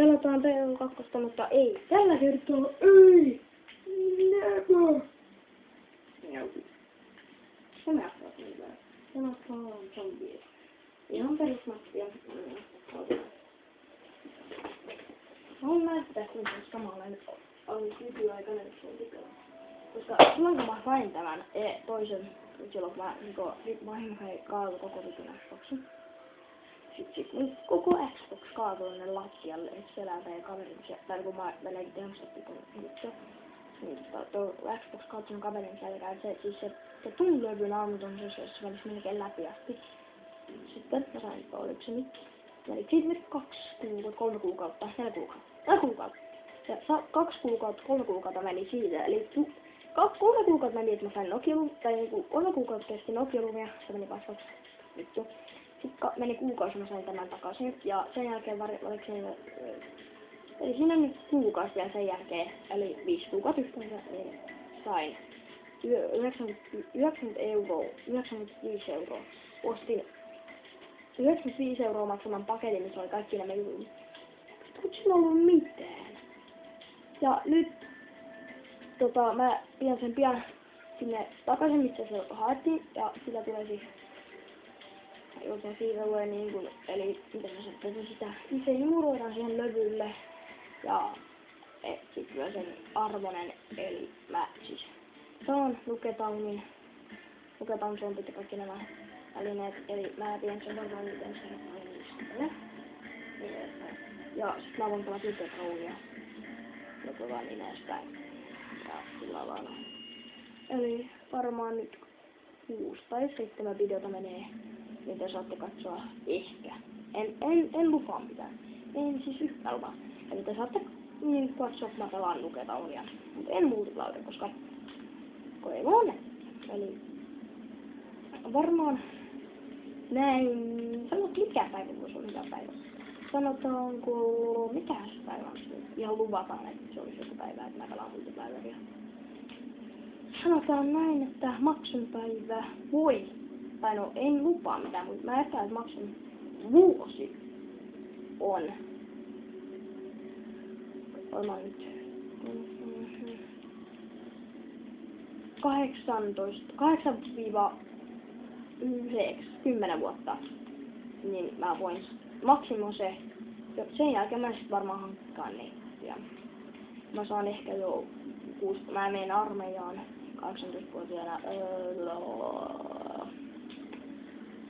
Pelataan PO2, mutta ei. Tällä kertaa ei. Never. Se näyttää hyvää. Pelataan zombies. Ihan perusmappia. Haluan näyttää, kuinka samanlainen oli nykyaikainen zombipeli. Koska silloin kun mä sain tämän toisen, silloin kun mä vahingoin kaadu koko vitun Xboxin. Sitten mun koko Xbox kaatui ne lattialle, et selältä ja kaverin tai kun mä menen tehostettiin kun juttu. Niin tuo Xbox kaatui sen kaverin selkään, se tunnilevyn aamuton se menisi melkein läpi asti. Sitten mä sain, oliko se nyt? Eli siitä 2 kuukautta, 3 kuukautta, 4 kuukautta. 4 kuukautta. Ja 2 kuukautta, 3 kuukautta meni siitä, eli 3 kuukautta meni, että mä sain Nokia-luvia, tai niinku 3 kuukautta kesti Nokia-luvia, se meni kasvaksi nyt jo. Sitten meni kuukausi, mä sain tämän takaisin, ja sen jälkeen oliko se, eli siinä nyt kuukausi vielä sen jälkeen, eli 5 kuukautta yhteensä, niin sain 90 €, 95 €. Ostin 95 € maksaman paketin, missä oli kaikki nämä jutut. Mut sillä ollut mitään. Ja nyt mä pidän sen pian sinne takaisin, missä se haettiin, ja sillä tulee siis joten siitä tulee niinkun, eli miten mä sanoin sitä, se imuroidaan siihen levylle, ja sit tulee sen arvonen, eli mä siis saan Luketownin zombit ja kaikki nämä välineet, eli mä pidän sen varmaan miten se on. Ja sit mä voin pelata Luketownia, ja niin edespäin, ja sillä lailla. Eli varmaan nyt 6 tai 7 videota menee, mitä saatte katsoa ehkä. En lupaa mitään. En siis yhtään lupaa. Eli te saatte niin katsoa, kun mä pelaan Luketownia. Mut en multiplayer, koska ei vaan ne. Eli varmaan näin. Sanot mikä päivä voisi olla hyvä päivä. Sanotaanko mikä se päivä on? Ihan luvataan, että se olisi joku päivä, että mä pelaan multiplayeria. Sanotaan näin, että maksun päivä voi. Tai no, en lupaa mitään, mutta mä epäilen, että maksun vuosi on. Ollaan nyt 8-10 vuotta. Niin mä voin, maksimum se. Sen jälkeen mä sit varmaan hankkaan niin. Ja mä saan ehkä jo 6, mä menen armeijaan 18-vuotiaana.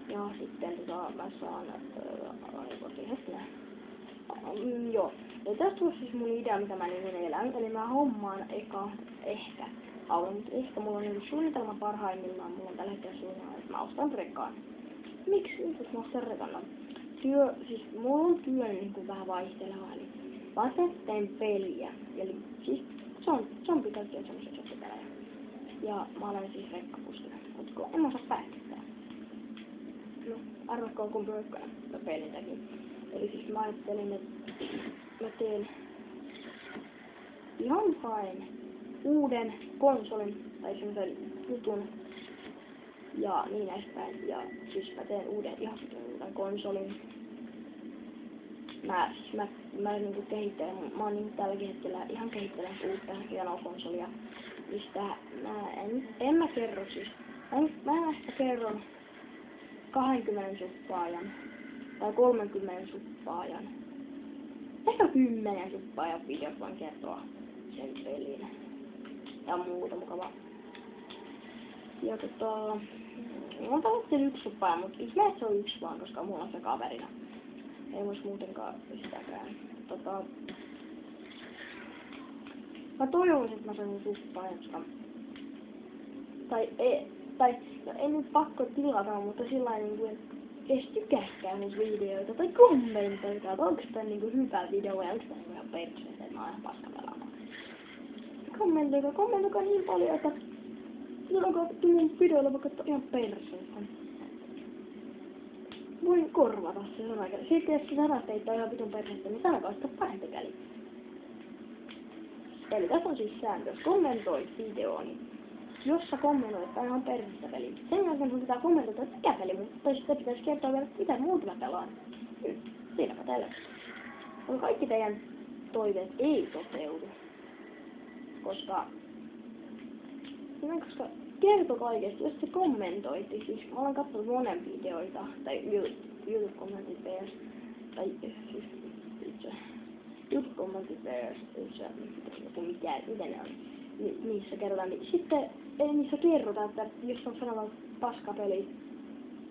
Ja sitten mä saan joo. Ja tästä on siis mun idea, mitä mä niin elän. Eli mä hommaan ehkä auton, mutta ehkä mulla on niinku suunnitelma parhaimmillaan. Mulla on tällä hetkellä suunnitelma, että mä ostan rekan. Miksi nyt mä ostan rekan? Siis mulla on työ niinku vähän vaihtelevaa. Eli mä teen peliä. Eli siis se on pitänyt semmoset zombipelejä. Ja mä olen siis rekkakuskina. Mutta en mä osaa päättää. No, arvatkaa kumpi rekkana pelin teki. Eli siis mä ajattelin, että mä teen ihan fine uuden konsolin tai semmosen jutun ja niin edespäin. Ja siis mä teen uuden konsolin. Mä niinku kehittelen, mä oon niinku tälläkin hetkellä ihan kehittelemässä uutta hienoa konsolia. Mistä en mä kerro siis. Mä ehkä kerron 20 suppaajan tai 30 suppaajan. Ehkä 10 suppaajan videot voin kertoa sen pelin. Ja muuta mukavaa. Ja mulla on tavoitteena 1 suppaaja, mutta ihmeessä se on 1 vaan, koska mulla on se kaverina. Ei vois muutenkaan sitäkään. Mä toivoisin, että mä saisin suppaajan, koska no ei nyt pakko tilata, mutta sillain niinku, että edes tykäskää mun videoita tai kommentoikaa, että onks tää niinku hyvä video vai onks tää niinku ihan perseestä, että mä oon ihan paska pelaamaan. Kommentoikaa niin paljon, että sanokaa mun videoilla vaikka ihan perseestä. Voin korvata se sanakäli. Sitten jos sanat ei ole ihan vitun perseestä, niin sanokaa sitä parempi käli. Eli tässä on siis sääntö, jos kommentoit videooni. Jos sä kommentoit, että ihan perseestä peli. Sen jälkeen sun pitää kommentoida, että mikä peli, mutta sitten pitäisi kertoa vielä, mitä muuta mä pelaan. Siinäpä teille. kaikki teidän toiveet ei toteudu. Koska kertokaa oikeesti, jos te kommentoitte, siis mä olen katsonut monen videoita, tai YouTube-kommentit vs. Tai siis itse YouTube-kommentit vs. Joku miten ne on, niissä kerrotaan, niin sitten ei niissä kerrota, että jos on sanonut paskapeli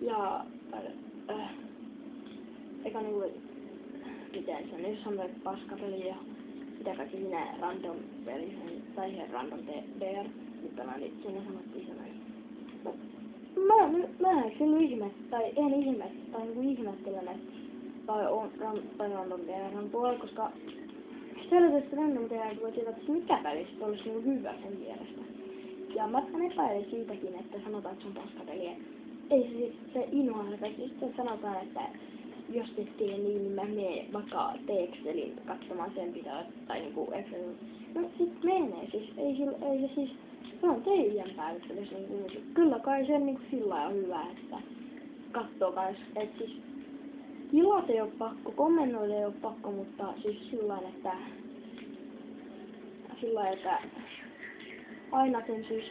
ja eikä niinku miten se on, jos on vaikka paskapeli ja mitä kaikki minä random peli tai ihan random DR nyt niin siinä sanottiin se näin. Mä kyllä en ihmettelen, että tai random DR puolella, koska sellaisesta random DR voi tietää, että mikä peli sitten olisi niinku hyvä sen mielestä. Ja mä epäilen siitäkin, että sanotaan, että se on paskapeli. Ei se siis se inhoa, että sitten sanotaan, että jos te tee niin, niin mä menen vaikka Excelin katsomaan sen pitää, tai niinku Excelin. No sit menee, siis ei se siis, se on teidän päätös, jos niinku, kyllä kai se niinku sillä on hyvä, että kattoo kans, et siis tilat ei oo pakko, kommentoida ei oo pakko, mutta siis sillain, että aina sen siis,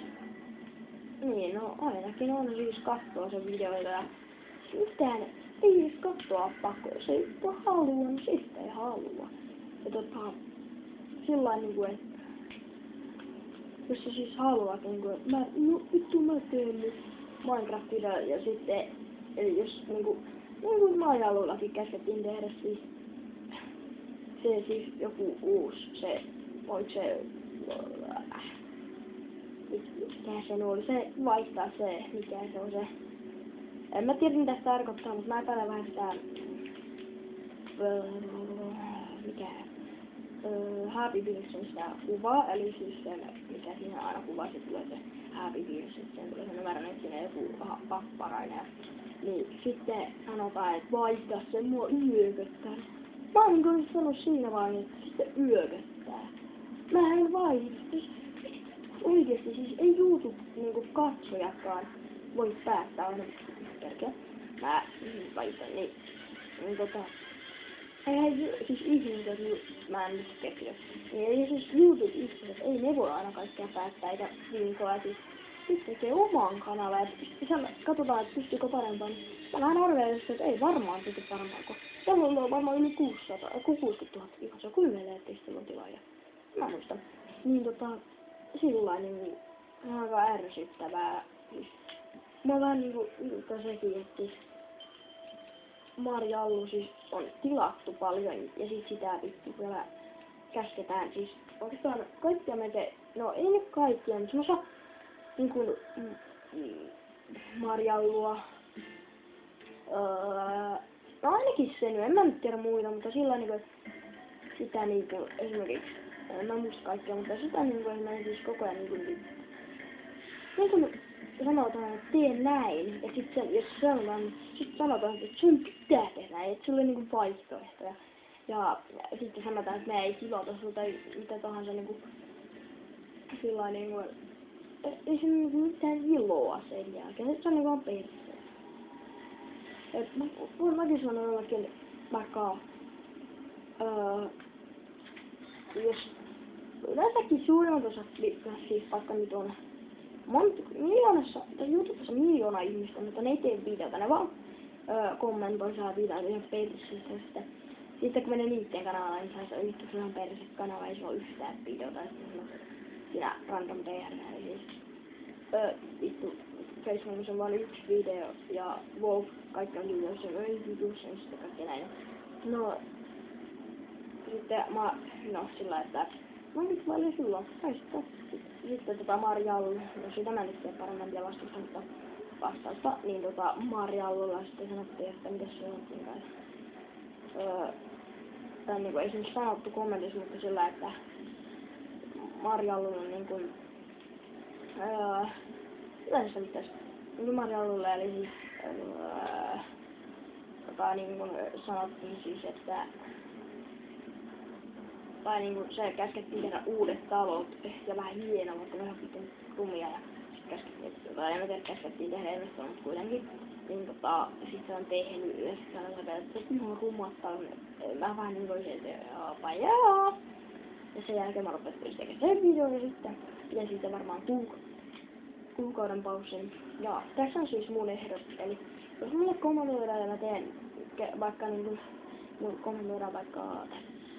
niin no ainakin on siis kattoo sen videoita ja mitään ei edes katsoa pakko, jos ei halua, niin sitten ei halua. Ja sillain niinku, että jos sä siis haluat niinku, että mä teen nyt Minecraft-video ja sitten, jos niinku Marjalullakin käskettiin tehdä siis, se siis joku uusi, se, oliko se, mikä se oli, se vaihtaa se, mikä se on se. En mä tiedä mitä se tarkoittaa, mutta mä epäilen vähän sitä, Happy Wheelsin sitä kuvaa, eli siis sen, mikä siinä aina kuvaa, sit tulee se Happy Wheels, sitten tulee se numero, että siinä joku papparainen. Niin sitten sanotaan, että vaihtaa sen, mua yököttää. Mä oon niin sanonut siinä vaiheessa, että sitten yököttää. Mä en vaihda, siis oikeesti siis ei YouTube niinku katsojakaan voi päättää aina kerkeä. Mä vaihdan niin eihän siis ihmiset, mä en nyt keksiä. Ei siis YouTube-ihmiset, ei ne voi aina kaikkea päättää eikä vinkoa. Siis tekee oman kanava ja katsotaan, että pystyykö parempaan. Mä vähän arvelen, että ei varmaan pysty parempaan, kun tällä on varmaan yli 60 000 viikossa, kun meillä ettei sitten on tilaa. Mä muistan. Niin sillain niin on aika ärsyttävää. Siis, mä vähän niinku sekin, että siis Marjallu siis on tilattu paljon ja sit sitä vittu vielä käsketään siis oikeastaan kaikkia melkein, no ei nyt kaikkia, mutta semmosia niinku Marjallua, no ainakin se nyt, en mä nyt tiedä muita, mutta sillä niinku sitä niinku esimerkiksi, en mä muista kaikkea, mutta sitä niinku esimerkiksi siis koko ajan niinku sanotaan, että tee näin, ja sitten jos sanotaan, että sun pitää tehdä näin, että sulla on niinku vaihtoehtoja. Ja sitten sanotaan, että me ei silota sulta mitä tahansa niinku sillain niinku, ei se niinku mitään iloa sen jälkeen, se on niinku vaan perse. Et mäkin sanon jollekin vaikka, jos yleensäkin suurimmat osat, siis vaikka nyt on YouTubessa miljoona ihmistä, mutta ne ei tee videota, ne vaan kommentoi saa videoita ihan persissä. Sitten kun menee niitten kanavalle, niin saa se vittu ihan perse kanava, ei se ole yhtään videota. Siinä random DR, eli siis vittu Facebookissa on vain yksi video ja Wolf kaikki on videoissa, ei videoissa ja sitten kaikki näin. No sitten sillä että mä nyt valin silloin, tai sitten Marjallu, no sitä mä nyt tiedä paremmin tiedä vastausta, niin Marjallulla sitten sanottiin, että mitäs se sanottiin kai. Tai niinku ei se nyt sanottu kommentissa, mutta sillä, että Marjallulla niinku, yleensä mitäs, niin Marjallulla eli siis, niinku sanottiin siis, että tai niinku se käskettiin tehdä uudet talot ja vähän hienoa, mutta vähän sitten rumia ja sit käskettiin, tai en mä tiedä käskettiin tehdä ilmestyä, mutta kuitenkin. niin sit se on tehnyt ja sit se on läpeä, että minua rummattaa, mä vähän niin kuin se jaa. Ja sen jälkeen mä rupesin tekemään sen videon ja sitten pidän siitä varmaan kuukauden paussin. Ja tässä on siis mun ehdot, eli jos mulle kommentoidaan ja mä teen vaikka niinku, mun kommentoidaan vaikka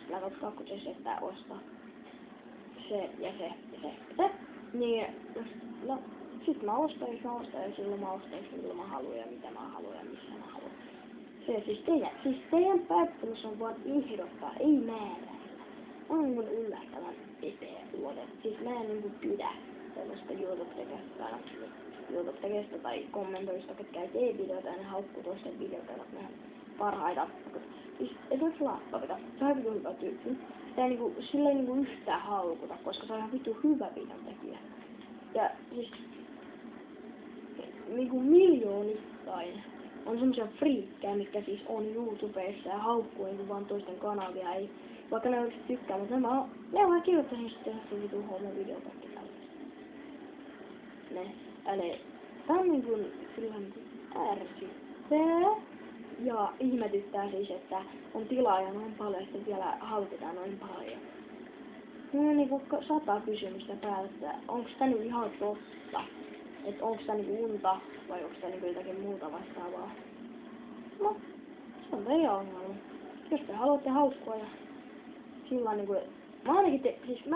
Black 2, että osta se ja se ja se ja se, niin no sit mä ostan, jos mä ostan ja silloin mä ostan, milloin mä haluan ja mitä mä haluan ja missä mä haluan. Se siis teidän päättämys on vaan ehdottaa, ei määrää. Mä oon mun yllättävän epäluotettava. Siis mä en niinku pidä sellaista YouTube-tekestä tai kommentoista, ketkä ei tee videoita ja ne haukkuu toisten videoita, että ne on parhaita. Siis esimerkiksi Lappavita, se on ihan vitun hyvä tyyppi. Sillä ei niinku yhtään haukuta, koska se on ihan vitun hyvä videon tekijä. Ja siis niinku miljoonittain on semmosia friikkejä, mitkä siis on YouTubeissa ja haukkuu niinku vaan toisten kanavia, ei vaikka ne oikeesti tykkää, mutta ne vaan kirjoittaisin sitten se vitun homo-videotakki tällaista. Eli tää on niinku kyllä niinku ärsyttää ja ihmetyttää siis, että on tilaaja noin paljon ja sitten vielä haukutaan noin paljon. Mulla on niinku 100 kysymystä päällä, että onks tää nyt ihan totta? Että onks tää niinku unta vai onks tää niinku jotakin muuta vastaavaa? No, se on teidän ongelma. Jos te haluatte hauskua ja sillä niinku, mä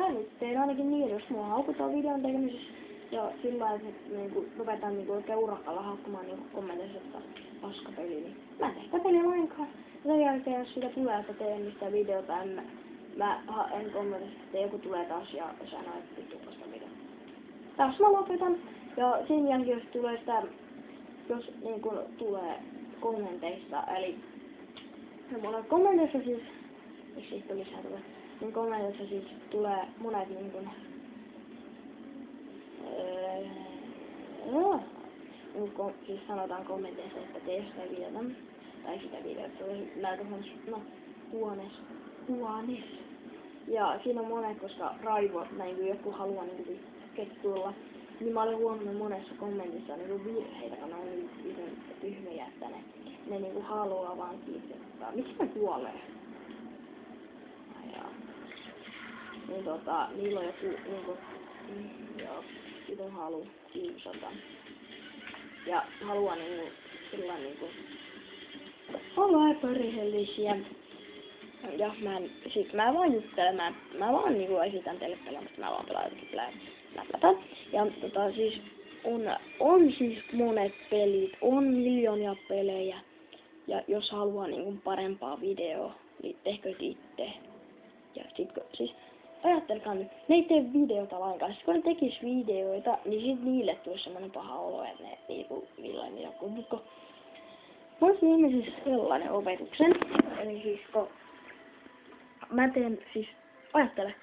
nyt teen ainakin niin, jos mua haukutaan videon tekemisessä ja sillä että niinku ruvetaan niinku oikein urakalla haukkumaan niinku kommenteissa, että paskapeli, niin mä en tee sitä peliä lainkaan. Ja sen jälkeen jos siitä tulee, että teen mistä videota, mä en kommentoisi, että joku tulee taas ja sanoo, että vittu paska video. Taas mä lopetan ja sen jälkeen jos niinku tulee kommenteista, eli mulla kommenteissa siis, jos siitä lisää tulee, niin kommenteissa siis tulee monet niinku siis sanotaan kommenteissa, että tee sitä videota tai sitä videota näytä huones. Ja siinä on monet, koska Raivo, näin kun joku haluaa niinku tulla, niin mä olen huomannut monessa kommentissa niinku virheitä, kun ne on niin tyhmiä, että ne niinku haluaa vaan kiittää. Miksi ne kuolee? Niin niillä on joku niinku, joo, itse haluu kiusata. Ja haluaa niinku, sillä niinku, olla epärehellisiä. Ja mä vaan juttelen, mä vaan niinku esitän teille pelaamista, mä vaan läppätän. Ja siis on siis monet pelit, on miljoonia pelejä. Ja jos haluaa niinku parempaa videoa, niin tehkö itse. Ja siis ajattelkaa nyt, ne ei tee videota lainkaan. Sitten kun ne tekis videoita, niin sit niille tulisi semmonen paha olo, että ne niinku millainen joku. Mutta mä olisin ihmisissä sellainen opetuksen. Eli siis kun mä teen siis, ajattele,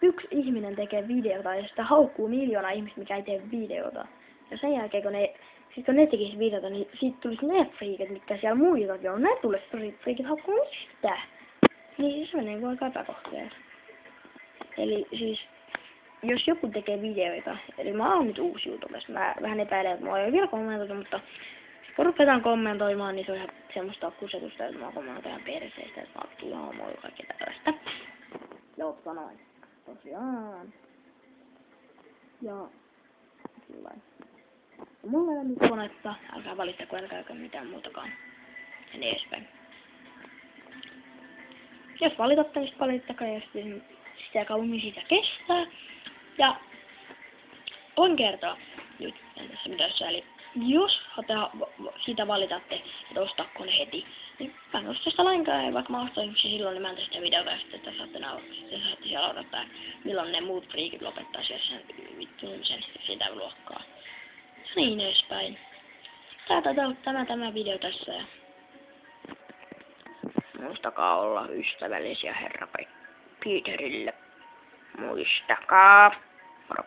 yksi ihminen tekee videota ja sitä haukkuu miljoona ihmistä, mikä ei tee videota. Ja sen jälkeen kun ne tekis videota, niin siitä tulisi ne friikit, mitkä siellä muitakin on. Ne tulisi friikit haukkuu mistä. Niin se menee aika epäkohteessa. Eli siis, jos joku tekee videoita, eli mä oon nyt uusi YouTubessa, mä vähän epäilen, että mä oon vielä kommentoitu, mutta kun rupetaan kommentoimaan, niin se on ihan semmoista kusetusta, että mä kommentoin ihan perseistä, että mä oon ihan moi kaikkea tällaista. Joo, sanoin. Tosiaan. Ja sillain. Mulla ei ole nyt konetta, älkää valittako, älkää mitään muutakaan. Ja niin edespäin. Jos valitatte, niin valittakaa ja sitten sitä kauemmin sitä kestää. Ja voin kertoa nyt tässä videossa, eli jos siitä valitatte, että ostaa kone heti, niin mä en osta sitä lainkaan, ja vaikka mä ostaisin silloin, niin mä en tee sitä videota, ja sitten saatte siellä odottaa, milloin ne muut friikit lopettaisi sen vittuumisen sitä luokkaa. Ja niin edespäin. Tämä video tässä, ja muistakaa olla ystävällisiä herra Peterille. Muistakaa. Moro.